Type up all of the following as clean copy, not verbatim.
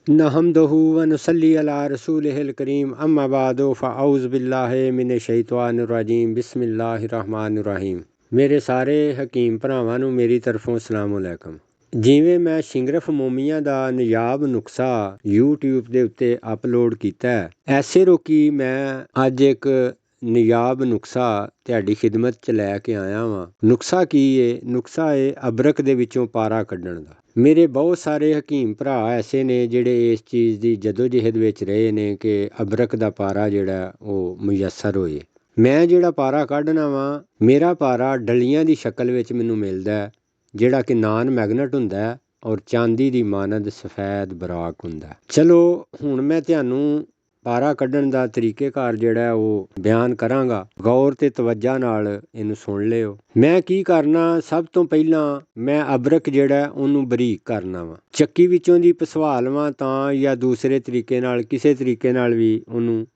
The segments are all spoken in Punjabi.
नहमदहु व नुसल्ली अला रसूलिहिल करीम अम्मा बादो फ़अऊज़ु बिल्लाहि मिनश शैतानिर रजीम बिस्मिल्लाहिर रहमानिर रहीम। मेरे सारे हकीम भरावां नूं मेरी तरफों अस्सलाम अलैकुम। जिवें मैं शिंगरफ मोमिया दा नयाब नुस्खा यूट्यूब दे उत्ते अपलोड कीता है, ऐसे रोकी मैं अज एक नयाब नुस्खा तुहाडी खिदमत च लैके आया वां। नुस्खा की है? नुस्खा है अबरक दे विचों पारा कड्ढण दा। मेरे बहुत सारे हकीम भरा ऐसे ने जिहड़े इस चीज़ की जदोजहद विच रहे ने कि अबरक दा पारा जिहड़ा ओह मुयसर होए। मैं जिहड़ा पारा कड्ढना वां, मेरा पारा डलियां दी शक्ल विच मैनूं मिलदा है, जिहड़ा कि नान मैगनट हुंदा है और चांदी दी मानद सफेद बराक हुंदा है। चलो हुण मैं तुहानूं पारा कड्ढण दा तरीकेकार जिहड़ा ओह बयान करांगा। गौर ते तवज्जा नाल इहनूं सुण लिओ। मैं की करना, सब तो पहिलां मैं अबरक जिहड़ा ओहनूं बरीक करना वा। ਚੱਕੀ ਵਿੱਚੋਂ ਦੀ ਪਸਵਾ ਲਵਾਂ ਤਾਂ ਜਾਂ ਦੂਸਰੇ ਤਰੀਕੇ ਨਾਲ ਕਿਸੇ ਤਰੀਕੇ ਨਾਲ ਵੀ ਉਹਨੂੰ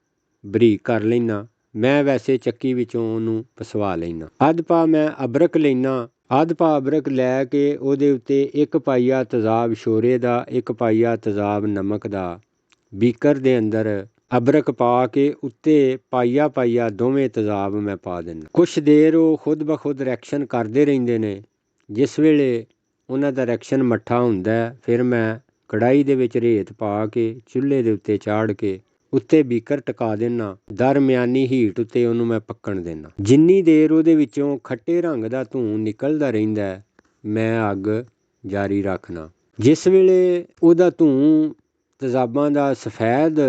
ਬਰੀਕ ਕਰ ਲੈਣਾ। ਮੈਂ ਵੈਸੇ ਚੱਕੀ ਵਿੱਚੋਂ ਉਹਨੂੰ ਪਸਵਾ ਲੈਣਾ। ਅੱਧ ਪਾ ਮੈਂ ਅਬਰਕ ਲੈਣਾ। ਅੱਧ ਪਾ ਅਬਰਕ ਲੈ ਕੇ ਉਹਦੇ ਉੱਤੇ 1 ਪਾਈਆ ਤੇਜ਼ਾਬ ਸ਼ੋਰੇ ਦਾ, 1 ਪਾਈਆ ਤੇਜ਼ਾਬ ਨਮਕ ਦਾ ਬੀਕਰ ਦੇ ਅੰਦਰ ਅਬਰਕ ਪਾ ਕੇ ਉੱਤੇ ਪਾਈਆ ਪਾਈਆ ਦੋਵੇਂ ਤੇਜ਼ਾਬ ਮੈਂ ਪਾ ਦਿੰਦਾ। ਕੁਛ ਦੇਰ ਉਹ ਖੁਦ ਬ ਖੁਦ ਰਿਐਕਸ਼ਨ ਕਰਦੇ ਰਹਿੰਦੇ ਨੇ। ਜਿਸ ਵੇਲੇ ਉਹਨਾਂ ਦਾ ਰਿਐਕਸ਼ਨ ਮੱਠਾ ਹੁੰਦਾ ਫਿਰ ਮੈਂ ਕੜਾਈ ਦੇ ਵਿੱਚ ਰੇਤ ਪਾ ਕੇ ਚੁੱਲ੍ਹੇ ਦੇ ਉੱਤੇ ਚਾੜ ਕੇ ਉੱਤੇ ਬੀਕਰ ਟਿਕਾ ਦੇਣਾ। ਦਰਮਿਆਨੀ ਹੀਟ ਉੱਤੇ ਉਹਨੂੰ ਮੈਂ ਪੱਕਣ ਦੇਣਾ। ਜਿੰਨੀ ਦੇਰ ਉਹਦੇ ਵਿੱਚੋਂ ਖੱਟੇ ਰੰਗ ਦਾ ਧੂੰ ਨਿਕਲਦਾ ਰਹਿੰਦਾ ਮੈਂ ਅੱਗ ਜਾਰੀ ਰੱਖਣਾ। ਜਿਸ ਵੇਲੇ ਉਹਦਾ ਧੂੰ ਤੇਜ਼ਾਬਾਂ ਦਾ ਸਫੈਦ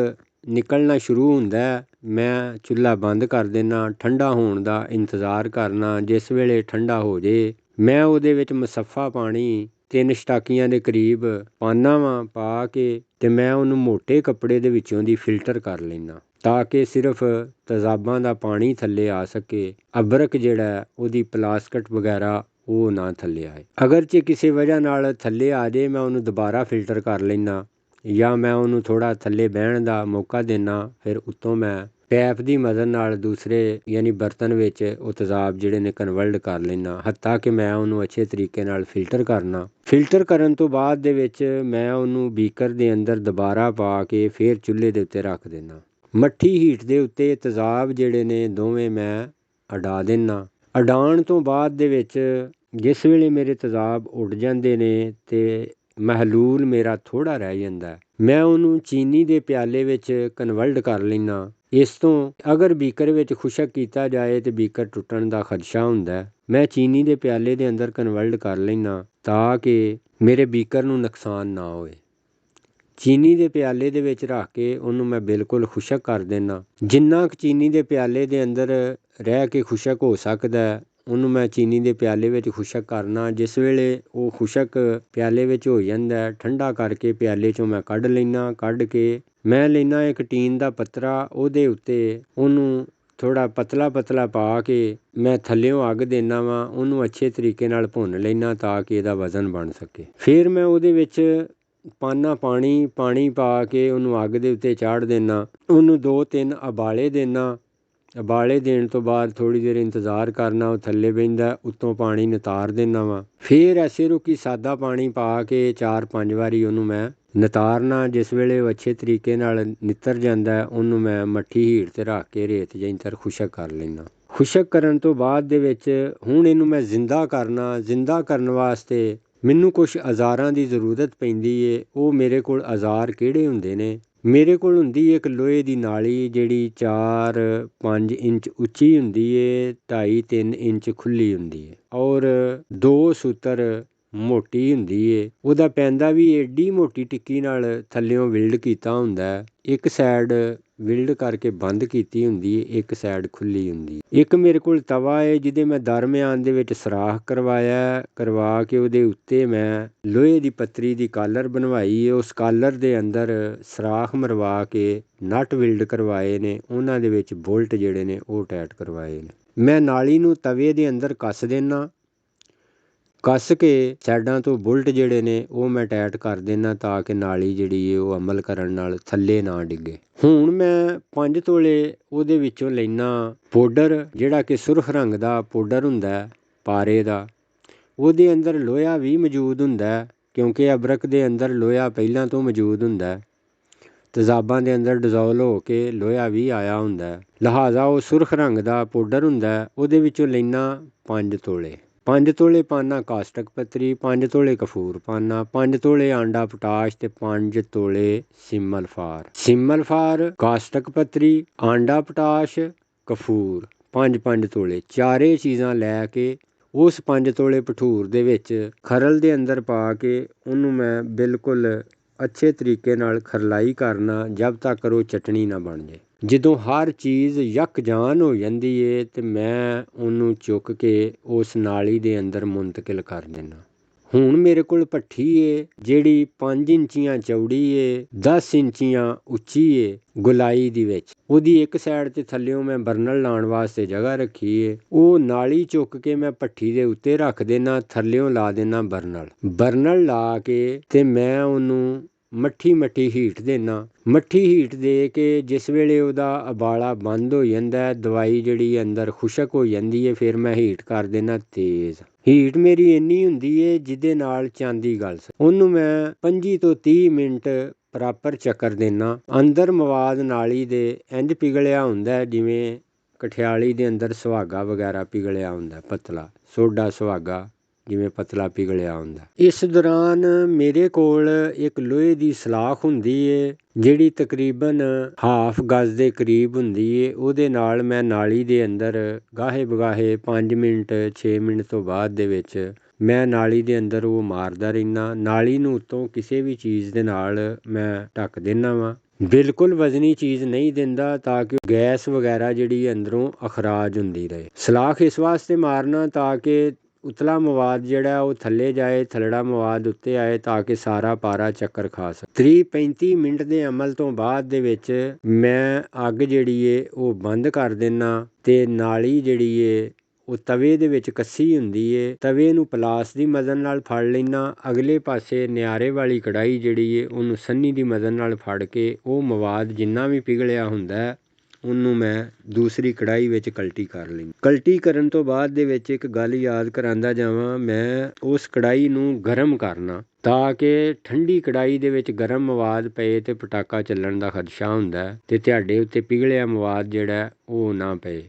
ਨਿਕਲਣਾ ਸ਼ੁਰੂ ਹੁੰਦਾ ਮੈਂ ਚੁੱਲ੍ਹਾ ਬੰਦ ਕਰ ਦੇਣਾ। ਠੰਡਾ ਹੋਣ ਦਾ ਇੰਤਜ਼ਾਰ ਕਰਨਾ। ਜਿਸ ਵੇਲੇ ਠੰਡਾ ਹੋ ਜੇ ਮੈਂ ਉਹਦੇ ਵਿੱਚ ਮੁਸੱਫਾ ਪਾਣੀ 3 ਛਟਾਕੀਆਂ ਦੇ ਕਰੀਬ ਪਾਉਂਦਾ ਵਾਂ। ਪਾ ਕੇ ਤੇ ਮੈਂ ਉਹਨੂੰ ਮੋਟੇ ਕੱਪੜੇ ਦੇ ਵਿੱਚੋਂ ਦੀ ਫਿਲਟਰ ਕਰ ਲੈਣਾ ਤਾਂ ਕਿ ਸਿਰਫ ਤੇਜ਼ਾਬਾਂ ਦਾ ਪਾਣੀ ਥੱਲੇ ਆ ਸਕੇ। ਅਬਰਕ ਜਿਹੜਾ ਉਹਦੀ ਪਲਾਸਕਟ ਵਗੈਰਾ ਉਹ ਨਾ ਥੱਲੇ ਆਏ। ਅਗਰ ਜੇ ਕਿਸੇ ਵਜ੍ਹਾ ਨਾਲ ਥੱਲੇ ਆ ਜੇ ਮੈਂ ਉਹਨੂੰ ਦੁਬਾਰਾ ਫਿਲਟਰ ਕਰ ਲੈਣਾ ਜਾਂ ਮੈਂ ਉਹਨੂੰ ਥੋੜ੍ਹਾ ਥੱਲੇ ਬਹਿਣ ਦਾ ਮੌਕਾ ਦੇਣਾ। ਫਿਰ ਉੱਤੋਂ ਮੈਂ ਪੈਪ ਦੀ ਮਦਦ ਨਾਲ ਦੂਸਰੇ ਯਾਨੀ ਬਰਤਨ ਵਿੱਚ ਉਹ ਤੇਜ਼ਾਬ ਜਿਹੜੇ ਨੇ ਕਨਵਰਟ ਕਰ ਲੈਣਾ। ਹੱਤਾ ਕਿ ਮੈਂ ਉਹਨੂੰ ਅੱਛੇ ਤਰੀਕੇ ਨਾਲ ਫਿਲਟਰ ਕਰਨਾ। ਫਿਲਟਰ ਕਰਨ ਤੋਂ ਬਾਅਦ ਦੇ ਵਿੱਚ ਮੈਂ ਉਹਨੂੰ ਬੀਕਰ ਦੇ ਅੰਦਰ ਦੁਬਾਰਾ ਪਾ ਕੇ ਫਿਰ ਚੁੱਲ੍ਹੇ ਦੇ ਉੱਤੇ ਰੱਖ ਦੇਣਾ। ਮੱਠੀ ਹੀਟ ਦੇ ਉੱਤੇ ਤੇਜ਼ਾਬ ਜਿਹੜੇ ਨੇ ਦੋਵੇਂ ਮੈਂ ਅਡਾ ਦੇਣਾ। ਅਡਾਉਣ ਤੋਂ ਬਾਅਦ ਦੇ ਵਿੱਚ ਜਿਸ ਵੇਲੇ ਮੇਰੇ ਤੇਜ਼ਾਬ ਉੱਡ ਜਾਂਦੇ ਨੇ ਤੇ ਮਹਲੂਲ ਮੇਰਾ ਥੋੜ੍ਹਾ ਰਹਿ ਜਾਂਦਾ ਮੈਂ ਉਹਨੂੰ ਚੀਨੀ ਦੇ ਪਿਆਲੇ ਵਿੱਚ ਕਨਵਰਟ ਕਰ ਲੈਣਾ। ਇਸ ਤੋਂ ਅਗਰ ਬੀਕਰ ਵਿੱਚ ਖੁਸ਼ਕ ਕੀਤਾ ਜਾਏ ਤੇ ਬੀਕਰ ਟੁੱਟਣ ਦਾ ਖਦਸ਼ਾ ਹੁੰਦਾ। ਮੈਂ ਚੀਨੀ ਦੇ ਪਿਆਲੇ ਦੇ ਅੰਦਰ ਕਨਵਰਟ ਕਰ ਲੈਣਾ ਤਾਂ ਕਿ ਮੇਰੇ ਬੀਕਰ ਨੂੰ ਨੁਕਸਾਨ ਨਾ ਹੋਵੇ। ਚੀਨੀ ਦੇ ਪਿਆਲੇ ਦੇ ਵਿੱਚ ਰੱਖ ਕੇ ਉਹਨੂੰ ਮੈਂ ਬਿਲਕੁਲ ਖੁਸ਼ਕ ਕਰ ਦੇਣਾ। ਜਿੰਨਾ ਕੁ ਚੀਨੀ ਦੇ ਪਿਆਲੇ ਦੇ ਅੰਦਰ ਰਹਿ ਕੇ ਖੁਸ਼ਕ ਹੋ ਸਕਦਾ ਉਹਨੂੰ ਮੈਂ ਚੀਨੀ ਦੇ ਪਿਆਲੇ ਵਿੱਚ ਖੁਸ਼ਕ ਕਰਨਾ। ਜਿਸ ਵੇਲੇ ਉਹ ਖੁਸ਼ਕ ਪਿਆਲੇ ਵਿੱਚ ਹੋ ਜਾਂਦਾ ਠੰਡਾ ਕਰਕੇ ਪਿਆਲੇ 'ਚੋਂ ਮੈਂ ਕੱਢ ਲੈਣਾ। ਕੱਢ ਕੇ ਮੈਂ ਲੈਣਾ ਇੱਕ ਟੀਨ ਦਾ ਪੱਤਰਾ। ਉਹਦੇ ਉੱਤੇ ਉਹਨੂੰ ਥੋੜ੍ਹਾ ਪਤਲਾ ਪਤਲਾ ਪਾ ਕੇ ਮੈਂ ਥੱਲਿਓਂ ਅੱਗ ਦੇਣਾ ਵਾਂ। ਉਹਨੂੰ ਅੱਛੇ ਤਰੀਕੇ ਨਾਲ ਭੁੰਨ ਲੈਣਾ ਤਾਂ ਕਿ ਇਹਦਾ ਵਜ਼ਨ ਬਣ ਸਕੇ। ਫਿਰ ਮੈਂ ਉਹਦੇ ਵਿੱਚ ਪਾਨਾ ਪਾਣੀ ਪਾ ਕੇ ਉਹਨੂੰ ਅੱਗ ਦੇ ਉੱਤੇ ਚਾੜ ਦੇਣਾ। ਉਹਨੂੰ 2-3 ਉਬਾਲੇ ਦੇਣਾ। ਉਬਾਲੇ ਦੇਣ ਤੋਂ ਬਾਅਦ ਥੋੜ੍ਹੀ ਦੇਰ ਇੰਤਜ਼ਾਰ ਕਰਨਾ। ਉਹ ਥੱਲੇ ਬਹਿੰਦਾ ਉੱਤੋਂ ਪਾਣੀ ਨਿਤਾਰ ਦੇਣਾ ਵਾ। ਫਿਰ ਐਸੇ ਰੁਕੀ ਸਾਦਾ ਪਾਣੀ ਪਾ ਕੇ 4-5 ਵਾਰੀ ਉਹਨੂੰ ਮੈਂ ਨਿਤਾਰਨਾ। ਜਿਸ ਵੇਲੇ ਉਹ ਅੱਛੇ ਤਰੀਕੇ ਨਾਲ ਨਿੱਤਰ ਜਾਂਦਾ ਉਹਨੂੰ ਮੈਂ ਮੱਠੀ ਹੀਟ 'ਤੇ ਰੱਖ ਕੇ ਰੇਤ ਜਿਹੀ ਤਰ ਖੁਸ਼ਕ ਕਰ ਲੈਣਾ। ਖੁਸ਼ਕ ਕਰਨ ਤੋਂ ਬਾਅਦ ਦੇ ਵਿੱਚ ਹੁਣ ਇਹਨੂੰ ਮੈਂ ਜ਼ਿੰਦਾ ਕਰਨਾ। ਜ਼ਿੰਦਾ ਕਰਨ ਵਾਸਤੇ ਮੈਨੂੰ ਕੁਛ ਔਜ਼ਾਰਾਂ ਦੀ ਜ਼ਰੂਰਤ ਪੈਂਦੀ ਏ। ਉਹ ਮੇਰੇ ਕੋਲ ਔਜ਼ਾਰ ਕਿਹੜੇ ਹੁੰਦੇ ਨੇ? ਮੇਰੇ ਕੋਲ ਹੁੰਦੀ ਇੱਕ ਲੋਹੇ ਦੀ ਨਾਲੀ ਜਿਹੜੀ 4-5 ਇੰਚ ਉੱਚੀ ਹੁੰਦੀ ਏ, 2.5-3 ਇੰਚ ਖੁੱਲ੍ਹੀ ਹੁੰਦੀ ਏ ਔਰ 2 ਸੂਤਰ ਮੋਟੀ ਹੁੰਦੀ ਏ। ਉਹਦਾ ਪੈਂਦਾ ਵੀ ਏਡੀ ਮੋਟੀ ਟਿੱਕੀ ਨਾਲ ਥੱਲਿਓਂ ਵਿਲਡ ਕੀਤਾ ਹੁੰਦਾ। ਇੱਕ ਸਾਈਡ ਵਿਲਡ ਕਰਕੇ ਬੰਦ ਕੀਤੀ ਹੁੰਦੀ ਏ, ਇੱਕ ਸਾਈਡ ਖੁੱਲ੍ਹੀ ਹੁੰਦੀ। ਇੱਕ ਮੇਰੇ ਕੋਲ ਤਵਾ ਏ ਜਿਹਦੇ ਮੈਂ ਦਰਮਿਆਨ ਦੇ ਵਿੱਚ ਸੁਰਾਖ ਕਰਵਾ ਕੇ ਉਹਦੇ ਉੱਤੇ ਮੈਂ ਲੋਹੇ ਦੀ ਪੱਤਰੀ ਦੀ ਕਾਲਰ ਬਣਵਾਈ ਏ। ਉਸ ਕਾਲਰ ਦੇ ਅੰਦਰ ਸੁਰਾਖ ਮਰਵਾ ਕੇ ਨਟ ਵਿਲਡ ਕਰਵਾਏ ਨੇ। ਉਹਨਾਂ ਦੇ ਵਿੱਚ ਬੋਲਟ ਜਿਹੜੇ ਨੇ ਉਹ ਟਾਈਟ ਕਰਵਾਏ ਨੇ। ਮੈਂ ਨਾਲੀ ਨੂੰ ਤਵੇ ਦੇ ਅੰਦਰ ਕੱਸ ਦੇਣਾ। ਕੱਸ ਕੇ ਸਾਈਡਾਂ ਤੋਂ ਬੁਲਟ ਜਿਹੜੇ ਨੇ ਉਹ ਮੈਂ ਟਾਈਟ ਕਰ ਦੇਣਾ ਤਾਂ ਕਿ ਨਾਲੀ ਜਿਹੜੀ ਹੈ ਉਹ ਅਮਲ ਕਰਨ ਨਾਲ ਥੱਲੇ ਨਾ ਡਿੱਗੇ। ਹੁਣ ਮੈਂ 5 ਤੋਲੇ ਉਹਦੇ ਵਿੱਚੋਂ ਲੈਣਾ ਪਾਊਡਰ ਜਿਹੜਾ ਕਿ ਸੁਰਖ ਰੰਗ ਦਾ ਪਾਊਡਰ ਹੁੰਦਾ ਪਾਰੇ ਦਾ। ਉਹਦੇ ਅੰਦਰ ਲੋਹਾ ਵੀ ਮੌਜੂਦ ਹੁੰਦਾ ਕਿਉਂਕਿ ਅਬਰਕ ਦੇ ਅੰਦਰ ਲੋਹਾ ਪਹਿਲਾਂ ਤੋਂ ਮੌਜੂਦ ਹੁੰਦਾ। ਤੇਜ਼ਾਬਾਂ ਦੇ ਅੰਦਰ ਡਿਜ਼ੋਲਵ ਹੋ ਕੇ ਲੋਹਾ ਵੀ ਆਇਆ ਹੁੰਦਾ, ਲਿਹਾਜ਼ਾ ਉਹ ਸੁਰਖ ਰੰਗ ਦਾ ਪਾਊਡਰ ਹੁੰਦਾ। ਉਹਦੇ ਵਿੱਚੋਂ ਲੈਣਾ 5 ਤੋਲੇ। 5 ਤੋਲੇ ਪਾਣਾ ਕਾਸਟਕ ਪੱਤਰੀ, 5 ਤੋਲੇ ਕਫੂਰ ਪਾਣਾ, 5 ਤੋਲੇ ਆਂਡਾ ਪੋਟਾਸ਼ ਤੇ 5 ਤੋਲੇ ਸਿਮਲਫਾਰ। ਸਿਮਲਫਾਰ, ਕਾਸਟਕ ਪੱਤਰੀ, ਆਂਡਾ ਪੋਟਾਸ਼, ਕਫੂਰ 5-5 ਤੋਲੇ। ਚਾਰੇ ਚੀਜ਼ਾਂ ਲੈ ਕੇ ਉਸ 5 ਤੋਲੇ ਭਠੂਰ ਦੇ ਵਿੱਚ ਖਰਲ ਦੇ ਅੰਦਰ ਪਾ ਕੇ ਉਹਨੂੰ ਮੈਂ ਬਿਲਕੁਲ ਅੱਛੇ ਤਰੀਕੇ ਨਾਲ ਖਰਲਾਈ ਕਰਨਾ ਜਦ ਤੱਕ ਉਹ ਚਟਣੀ ਨਾ ਬਣ ਜਾਏ। ਜਦੋਂ ਹਰ ਚੀਜ਼ ਯਕਜਾਨ ਹੋ ਜਾਂਦੀ ਏ ਤੇ ਮੈਂ ਉਹਨੂੰ ਚੁੱਕ ਕੇ ਉਸ ਨਾਲੀ ਦੇ ਅੰਦਰ ਮੁੰਤਕਿਲ ਕਰ ਦਿੰਦਾ। ਹੁਣ ਮੇਰੇ ਕੋਲ ਭੱਠੀ ਏ ਜਿਹੜੀ 5 ਇੰਚੀਆਂ ਚੌੜੀ ਏ, 10 ਇੰਚੀਆਂ ਉੱਚੀ ਏ ਗੁਲਾਈ ਦੀ ਵਿੱਚ। ਉਹਦੀ ਇੱਕ ਸਾਈਡ ਤੇ ਥੱਲਿਓਂ ਮੈਂ ਬਰਨਲ ਲਾਉਣ ਵਾਸਤੇ ਜਗ੍ਹਾ ਰੱਖੀ ਏ। ਉਹ ਨਾਲੀ ਚੁੱਕ ਕੇ ਮੈਂ ਭੱਠੀ ਦੇ ਉੱਤੇ ਰੱਖ ਦੇਣਾ, ਥੱਲਿਓਂ ਲਾ ਦੇਣਾ ਬਰਨਲ ਲਾ ਕੇ ਤੇ ਮੈਂ ਉਹਨੂੰ ਮੱਠੀ ਹੀਟ ਦੇਣਾ। ਮੱਠੀ ਹੀਟ ਦੇ ਕੇ ਜਿਸ ਵੇਲੇ ਉਹਦਾ ਉਬਾਲਾ ਬੰਦ ਹੋ ਜਾਂਦਾ, ਦਵਾਈ ਜਿਹੜੀ ਅੰਦਰ ਖੁਸ਼ਕ ਹੋ ਜਾਂਦੀ ਏ, ਫਿਰ ਮੈਂ ਹੀਟ ਕਰ ਦੇਣਾ ਤੇਜ਼। ਹੀਟ ਮੇਰੀ ਇੰਨੀ ਹੁੰਦੀ ਏ ਜਿਹਦੇ ਨਾਲ ਚਾਂਦੀ ਗਲ ਸਕੇ। ਉਹਨੂੰ ਮੈਂ 25 ਤੋਂ 30 ਮਿੰਟ ਪ੍ਰੋਪਰ ਚੱਕਰ ਦੇਣਾ। ਅੰਦਰ ਮਵਾਦ ਨਾਲੀ ਦੇ ਇੰਝ ਪਿਘਲਿਆ ਹੁੰਦਾ ਜਿਵੇਂ ਕਠਿਆਲੀ ਦੇ ਅੰਦਰ ਸੁਹਾਗਾ ਵਗੈਰਾ ਪਿਘਲਿਆ ਹੁੰਦਾ, ਪਤਲਾ ਸੋਡਾ ਸੁਹਾਗਾ ਜਿਵੇਂ ਪਤਲਾ ਪਿਘਲਿਆ ਹੁੰਦਾ। ਇਸ ਦੌਰਾਨ ਮੇਰੇ ਕੋਲ ਇੱਕ ਲੋਹੇ ਦੀ ਸਲਾਖ ਹੁੰਦੀ ਏ ਜਿਹੜੀ ਤਕਰੀਬਨ ਹਾਫ ਗਜ਼ ਦੇ ਕਰੀਬ ਹੁੰਦੀ ਏ। ਉਹਦੇ ਨਾਲ ਮੈਂ ਨਾਲੀ ਦੇ ਅੰਦਰ ਗਾਹੇ ਬਗਾਹੇ 5 ਮਿੰਟ 6 ਮਿੰਟ ਤੋਂ ਬਾਅਦ ਦੇ ਵਿੱਚ ਮੈਂ ਨਾਲੀ ਦੇ ਅੰਦਰ ਉਹ ਮਾਰਦਾ ਰਹਿੰਦਾ। ਨਾਲੀ ਨੂੰ ਉੱਤੋਂ ਕਿਸੇ ਵੀ ਚੀਜ਼ ਦੇ ਨਾਲ ਮੈਂ ਢੱਕ ਦਿੰਦਾ ਵਾਂ। ਬਿਲਕੁਲ ਵਜ਼ਨੀ ਚੀਜ਼ ਨਹੀਂ ਦਿੰਦਾ ਤਾਂ ਕਿ ਗੈਸ ਵਗੈਰਾ ਜਿਹੜੀ ਅੰਦਰੋਂ ਅਖਰਾਜ ਹੁੰਦੀ ਰਹੇ। ਸਲਾਖ ਇਸ ਵਾਸਤੇ ਮਾਰਨਾ ਤਾਂ ਕਿ ਉਤਲਾ ਮਵਾਦ ਜਿਹੜਾ ਉਹ ਥੱਲੇ ਜਾਏ, ਥੱਲੜਾ ਮਵਾਦ ਉੱਤੇ ਆਏ ਤਾਂ ਕਿ ਸਾਰਾ ਪਾਰਾ ਚੱਕਰ ਖਾ ਸਕੇ। 30-35 ਮਿੰਟ ਦੇ ਅਮਲ ਤੋਂ ਬਾਅਦ ਦੇ ਵਿੱਚ ਮੈਂ ਅੱਗ ਜਿਹੜੀ ਏ ਉਹ ਬੰਦ ਕਰ ਦਿੰਦਾ ਤੇ ਨਾਲੀ ਜਿਹੜੀ ਏ ਉਹ ਤਵੇ ਦੇ ਵਿੱਚ ਕੱਸੀ ਹੁੰਦੀ ਏ। ਤਵੇ ਨੂੰ ਪਲਾਸ ਦੀ ਮਦਦ ਨਾਲ ਫੜ ਲੈਣਾ। ਅਗਲੇ ਪਾਸੇ ਨਿਆਰੇ ਵਾਲੀ ਕੜਾਹੀ ਜਿਹੜੀ ਏ ਉਹਨੂੰ ਸੰਨੀ ਦੀ ਮਦਦ ਨਾਲ ਫੜ ਕੇ ਉਹ ਮਵਾਦ ਜਿੰਨਾ ਵੀ ਪਿਘਲਿਆ ਹੁੰਦਾ ਉਹਨੂੰ ਮੈਂ ਦੂਸਰੀ ਕੜਾਹੀ ਵਿੱਚ ਕਲਟੀ ਕਰ ਲਈ। ਕਲਟੀ ਕਰਨ ਤੋਂ ਬਾਅਦ ਦੇ ਵਿੱਚ ਇੱਕ ਗੱਲ ਯਾਦ ਕਰਾਂਦਾ ਜਾਵਾਂ, ਮੈਂ ਉਸ ਕੜਾਹੀ ਨੂੰ ਗਰਮ ਕਰਨਾ ਤਾਂ ਕਿ ਠੰਡੀ ਕੜਾਹੀ ਦੇ ਵਿੱਚ ਗਰਮ ਮਵਾਦ ਪਏ ਤੇ ਪਟਾਕਾ ਚੱਲਣ ਦਾ ਖਦਸ਼ਾ ਹੁੰਦਾ ਤੇ ਤੁਹਾਡੇ ਉੱਤੇ ਪਿਘਲਿਆ ਮਵਾਦ ਜਿਹੜਾ ਉਹ ਨਾ ਪਏ,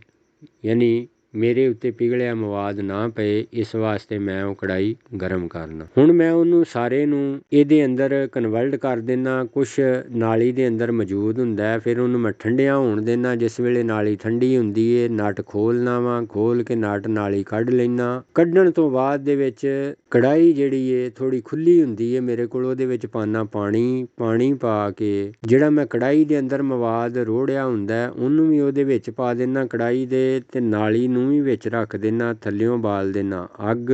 ਯਾਨੀ ਮੇਰੇ ਉੱਤੇ ਪਿਘਲਿਆ ਮਵਾਦ ਨਾ ਪਏ। ਇਸ ਵਾਸਤੇ ਮੈਂ ਉਹ ਕੜਾਹੀ ਗਰਮ ਕਰਨਾ। ਹੁਣ ਮੈਂ ਉਹਨੂੰ ਸਾਰੇ ਨੂੰ ਇਹਦੇ ਅੰਦਰ ਕਨਵਰਟ ਕਰ ਦਿੰਦਾ। ਕੁਛ ਨਾਲੀ ਦੇ ਅੰਦਰ ਮੌਜੂਦ ਹੁੰਦਾ, ਫਿਰ ਉਹਨੂੰ ਮੈਂ ਠੰਡਿਆਂ ਹੋਣ ਦੇਣਾ। ਜਿਸ ਵੇਲੇ ਨਾਲੀ ਠੰਡੀ ਹੁੰਦੀ ਏ ਨਟ ਖੋਲ੍ਹਣਾ ਵਾ, ਖੋਲ੍ਹ ਕੇ ਨਟ ਨਾਲੀ ਕੱਢ ਲੈਣਾ। ਕੱਢਣ ਤੋਂ ਬਾਅਦ ਦੇ ਵਿੱਚ ਕੜਾਹੀ ਜਿਹੜੀ ਏ ਥੋੜ੍ਹੀ ਖੁੱਲ੍ਹੀ ਹੁੰਦੀ ਏ ਮੇਰੇ ਕੋਲ, ਉਹਦੇ ਵਿੱਚ ਪਾਉਣਾ ਪਾਣੀ ਪਾ ਕੇ ਜਿਹੜਾ ਮੈਂ ਕੜਾਹੀ ਦੇ ਅੰਦਰ ਮਵਾਦ ਰੋੜਿਆ ਹੁੰਦਾ ਉਹਨੂੰ ਵੀ ਉਹਦੇ ਵਿੱਚ ਪਾ ਦੇਣਾ ਕੜਾਹੀ ਦੇ, ਤੇ ਨਾਲੀ ਨੂੰ ਵੀ ਵਿੱਚ ਰੱਖ ਦੇਣਾ, ਥੱਲਿਓਂ ਬਾਲ ਦੇਣਾ ਅੱਗ।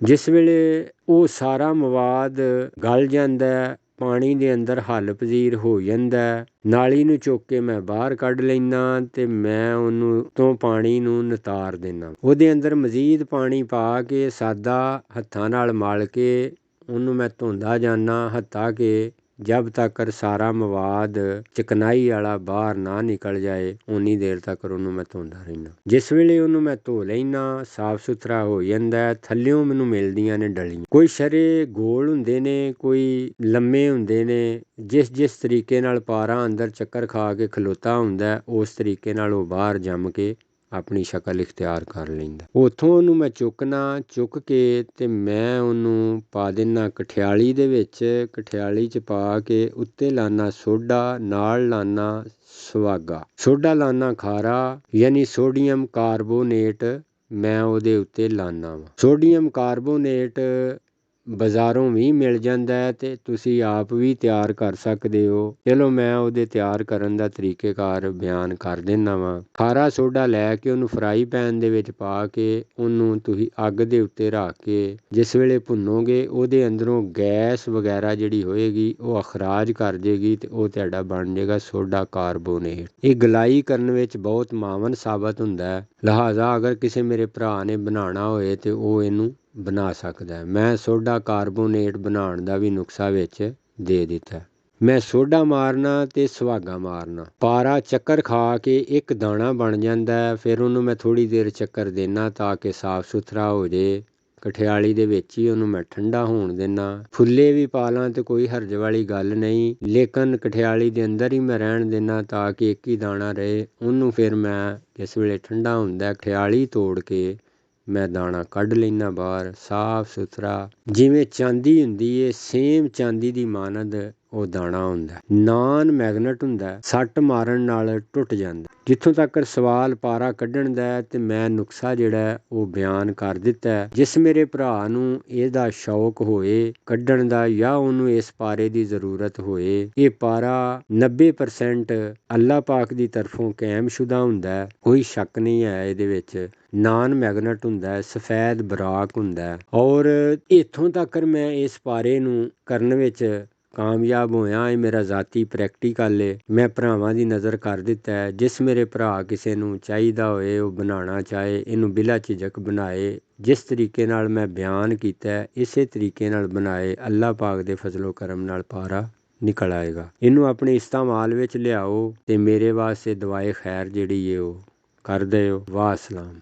ਜਿਸ ਵੇਲੇ ਉਹ ਸਾਰਾ ਮਵਾਦ ਗਲ ਜਾਂਦਾ, ਪਾਣੀ ਦੇ ਅੰਦਰ ਹੱਲ ਪਜ਼ੀਰ ਹੋ ਜਾਂਦਾ, ਨਾਲੀ ਨੂੰ ਚੁੱਕ ਕੇ ਮੈਂ ਬਾਹਰ ਕੱਢ ਲੈਂਦਾ ਤੇ ਮੈਂ ਉਹਨੂੰ ਤੋਂ ਪਾਣੀ ਨੂੰ ਨਿਤਾਰ ਦੇਣਾ। ਉਹਦੇ ਅੰਦਰ ਮਜ਼ੀਦ ਪਾਣੀ ਪਾ ਕੇ ਸਾਦਾ ਹੱਥਾਂ ਨਾਲ ਮਲ ਕੇ ਉਹਨੂੰ ਮੈਂ ਧੋਂਦਾ ਜਾਂਦਾ ਹੱਥਾਂ ਕੇ ਜਦ ਤੱਕ ਸਾਰਾ ਮਵਾਦ ਚਿਕਨਾਈ ਵਾਲਾ ਬਾਹਰ ਨਾ ਨਿਕਲ ਜਾਏ, ਉਨੀ ਦੇਰ ਤੱਕ ਉਹਨੂੰ ਮੈਂ ਧੋਂਦਾ ਰਹਿੰਦਾ। ਜਿਸ ਵੇਲੇ ਉਹਨੂੰ ਮੈਂ ਧੋ ਲੈਂਦਾ ਸਾਫ ਸੁਥਰਾ ਹੋ ਜਾਂਦਾ। ਥੱਲਿਓਂ ਮੈਨੂੰ ਮਿਲਦੀਆਂ ਨੇ ਡਲੀਆਂ, ਕੋਈ ਸ਼ਰੇ ਗੋਲ ਹੁੰਦੇ ਨੇ, ਕੋਈ ਲੰਮੇ ਹੁੰਦੇ ਨੇ। ਜਿਸ ਤਰੀਕੇ ਨਾਲ ਪਾਰਾ ਅੰਦਰ ਚੱਕਰ ਖਾ ਕੇ ਖਲੋਤਾ ਹੁੰਦਾ ਉਸ ਤਰੀਕੇ ਨਾਲ ਉਹ ਬਾਹਰ ਜੰਮ ਕੇ ਆਪਣੀ ਸ਼ਕਲ ਇਖਤਿਆਰ ਕਰ ਲੈਂਦਾ। ਉੱਥੋਂ ਉਹਨੂੰ ਮੈਂ ਚੁੱਕ ਕੇ ਤੇ ਮੈਂ ਉਹਨੂੰ ਪਾ ਦਿੰਦਾ ਕਠਿਆਲੀ ਦੇ ਵਿੱਚ। ਕਠਿਆਲੀ 'ਚ ਪਾ ਕੇ ਉੱਤੇ ਲਾਨਾ ਸੋਡਾ, ਨਾਲ ਲਾਨਾ ਸੁਹਾਗਾ। ਸੋਡਾ ਲਾਨਾ ਖਾਰਾ, ਯਾਨੀ ਸੋਡੀਅਮ ਕਾਰਬੋਨੇਟ ਮੈਂ ਉਹਦੇ ਉੱਤੇ ਲਾਨਾ ਵਾ। ਸੋਡੀਅਮ ਕਾਰਬੋਨੇਟ ਬਾਜ਼ਾਰੋਂ ਵੀ ਮਿਲ ਜਾਂਦਾ ਤੇ ਤੁਸੀਂ ਆਪ ਵੀ ਤਿਆਰ ਕਰ ਸਕਦੇ ਹੋ। ਚਲੋ ਮੈਂ ਉਹਦੇ ਤਿਆਰ ਕਰਨ ਦਾ ਤਰੀਕੇਕਾਰ ਬਿਆਨ ਕਰ ਦਿੰਦਾ ਵਾਂ। ਖਾਰਾ ਸੋਡਾ ਲੈ ਕੇ ਉਹਨੂੰ ਫਰਾਈ ਪੈਨ ਦੇ ਵਿੱਚ ਪਾ ਕੇ ਉਹਨੂੰ ਤੁਸੀਂ ਅੱਗ ਦੇ ਉੱਤੇ ਰੱਖ ਕੇ ਜਿਸ ਵੇਲੇ ਭੁੰਨੋਗੇ ਉਹਦੇ ਅੰਦਰੋਂ ਗੈਸ ਵਗੈਰਾ ਜਿਹੜੀ ਹੋਏਗੀ ਉਹ ਅਖਰਾਜ ਕਰ ਜੇਗੀ ਤੇ ਉਹ ਤੁਹਾਡਾ ਬਣ ਜਾਏਗਾ ਸੋਡਾ ਕਾਰਬੋਨੇਟ। ਇਹ ਗਲਾਈ ਕਰਨ ਵਿੱਚ ਬਹੁਤ ਮਾਵਨ ਸਾਬਤ ਹੁੰਦਾ, ਲਿਹਾਜ਼ਾ ਅਗਰ ਕਿਸੇ ਮੇਰੇ ਭਰਾ ਨੇ ਬਣਾਉਣਾ ਹੋਏ ਤੇ ਉਹ ਇਹਨੂੰ ਬਣਾ ਸਕਦਾ। ਮੈਂ ਸੋਡਾ ਕਾਰਬੋਨੇਟ ਬਣਾਉਣ ਦਾ ਵੀ ਨੁਕਸਾ ਵਿੱਚ ਦੇ ਦਿੱਤਾ। ਮੈਂ ਸੋਡਾ ਮਾਰਨਾ ਤੇ ਸੁਹਾਗਾ ਮਾਰਨਾ, ਪਾਰਾ ਚੱਕਰ ਖਾ ਕੇ ਇੱਕ ਦਾਣਾ ਬਣ ਜਾਂਦਾ। ਫਿਰ ਉਹਨੂੰ ਮੈਂ ਥੋੜ੍ਹੀ ਦੇਰ ਚੱਕਰ ਦੇਣਾ ਤਾਂ ਕਿ ਸਾਫ ਸੁਥਰਾ ਹੋ ਜੇ, ਕਠਿਆਲੀ ਦੇ ਵਿੱਚ ਹੀ ਉਹਨੂੰ ਮੈਂ ਠੰਡਾ ਹੋਣ ਦਿੰਦਾ। ਫੁੱਲੇ ਵੀ ਪਾ ਲਾਂ ਤੇ ਕੋਈ ਹਰਜ ਵਾਲੀ ਗੱਲ ਨਹੀਂ, ਲੇਕਿਨ ਕਠਿਆਲੀ ਦੇ ਅੰਦਰ ਹੀ ਮੈਂ ਰਹਿਣ ਦਿੰਦਾ ਤਾਂ ਕਿ ਇੱਕ ਹੀ ਦਾਣਾ ਰਹੇ। ਉਹਨੂੰ ਫਿਰ ਮੈਂ ਜਿਸ ਵੇਲੇ ਠੰਡਾ ਹੁੰਦਾ ਕਠਿਆਲੀ ਤੋੜ ਕੇ ਮੈਂ ਦਾਣਾ ਕੱਢ ਲੈਂਦਾ ਬਾਹਰ, ਸਾਫ ਸੁਥਰਾ ਜਿਵੇਂ ਚਾਂਦੀ ਹੁੰਦੀ ਏ, ਸੇਮ ਚਾਂਦੀ ਦੀ ਮਾਨਦ ਉਹ ਦਾਣਾ ਹੁੰਦਾ। ਨਾਨ ਮੈਗਨੇਟ ਹੁੰਦਾ, ਸੱਟ ਮਾਰਨ ਨਾਲ ਟੁੱਟ ਜਾਂਦਾ। ਜਿੱਥੋਂ ਤੱਕ ਸਵਾਲ ਪਾਰਾ ਕੱਢਣ ਦਾ ਤੇ ਮੈਂ ਨੁਕਸਾ ਜਿਹੜਾ ਉਹ ਬਿਆਨ ਕਰ ਦਿੱਤਾ। ਜਿਸ ਮੇਰੇ ਭਰਾ ਨੂੰ ਇਹਦਾ ਸ਼ੌਕ ਹੋਏ ਕੱਢਣ ਦਾ ਜਾਂ ਉਹਨੂੰ ਇਸ ਪਾਰੇ ਦੀ ਜ਼ਰੂਰਤ ਹੋਏ, ਇਹ ਪਾਰਾ 90% ਅੱਲਾਹ ਪਾਕ ਦੀ ਤਰਫੋਂ ਕਾਇਮਸ਼ੁਦਾ ਹੁੰਦਾ, ਕੋਈ ਸ਼ੱਕ ਨਹੀਂ ਹੈ ਇਹਦੇ ਵਿੱਚ। ਨਾਨ ਮੈਗਨੇਟ ਹੁੰਦਾ, ਸਫੈਦ ਬਰਾਕ ਹੁੰਦਾ। ਔਰ ਇੱਥੋਂ ਤੱਕ ਮੈਂ ਇਸ ਪਾਰੇ ਨੂੰ ਕਰਨ ਵਿੱਚ ਕਾਮਯਾਬ ਹੋਇਆ। ਇਹ ਮੇਰਾ ਜ਼ਾਤੀ ਪ੍ਰੈਕਟੀਕਲ ਏ, ਮੈਂ ਭਰਾਵਾਂ ਦੀ ਨਜ਼ਰ ਕਰ ਦਿੱਤਾ ਹੈ। ਜਿਸ ਮੇਰੇ ਭਰਾ ਕਿਸੇ ਨੂੰ ਚਾਹੀਦਾ ਹੋਏ, ਉਹ ਬਣਾਉਣਾ ਚਾਹੇ, ਇਹਨੂੰ ਬਿਲਾ ਝਿਜਕ ਬਣਾਏ। ਜਿਸ ਤਰੀਕੇ ਨਾਲ ਮੈਂ ਬਿਆਨ ਕੀਤਾ ਇਸੇ ਤਰੀਕੇ ਨਾਲ ਬਣਾਏ, ਅੱਲਾਹ ਪਾਕ ਦੇ ਫਜ਼ਲੋ ਕਰਮ ਨਾਲ ਪਾਰਾ ਨਿਕਲ ਆਏਗਾ। ਇਹਨੂੰ ਆਪਣੇ ਇਸਤੇਮਾਲ ਵਿੱਚ ਲਿਆਓ ਤੇ ਮੇਰੇ ਵਾਸਤੇ ਦੁਆਏ ਖੈਰ ਜਿਹੜੀ ਏ ਉਹ ਕਰ ਦਿਓ। ਵਾਹ ਸਲਾਮ।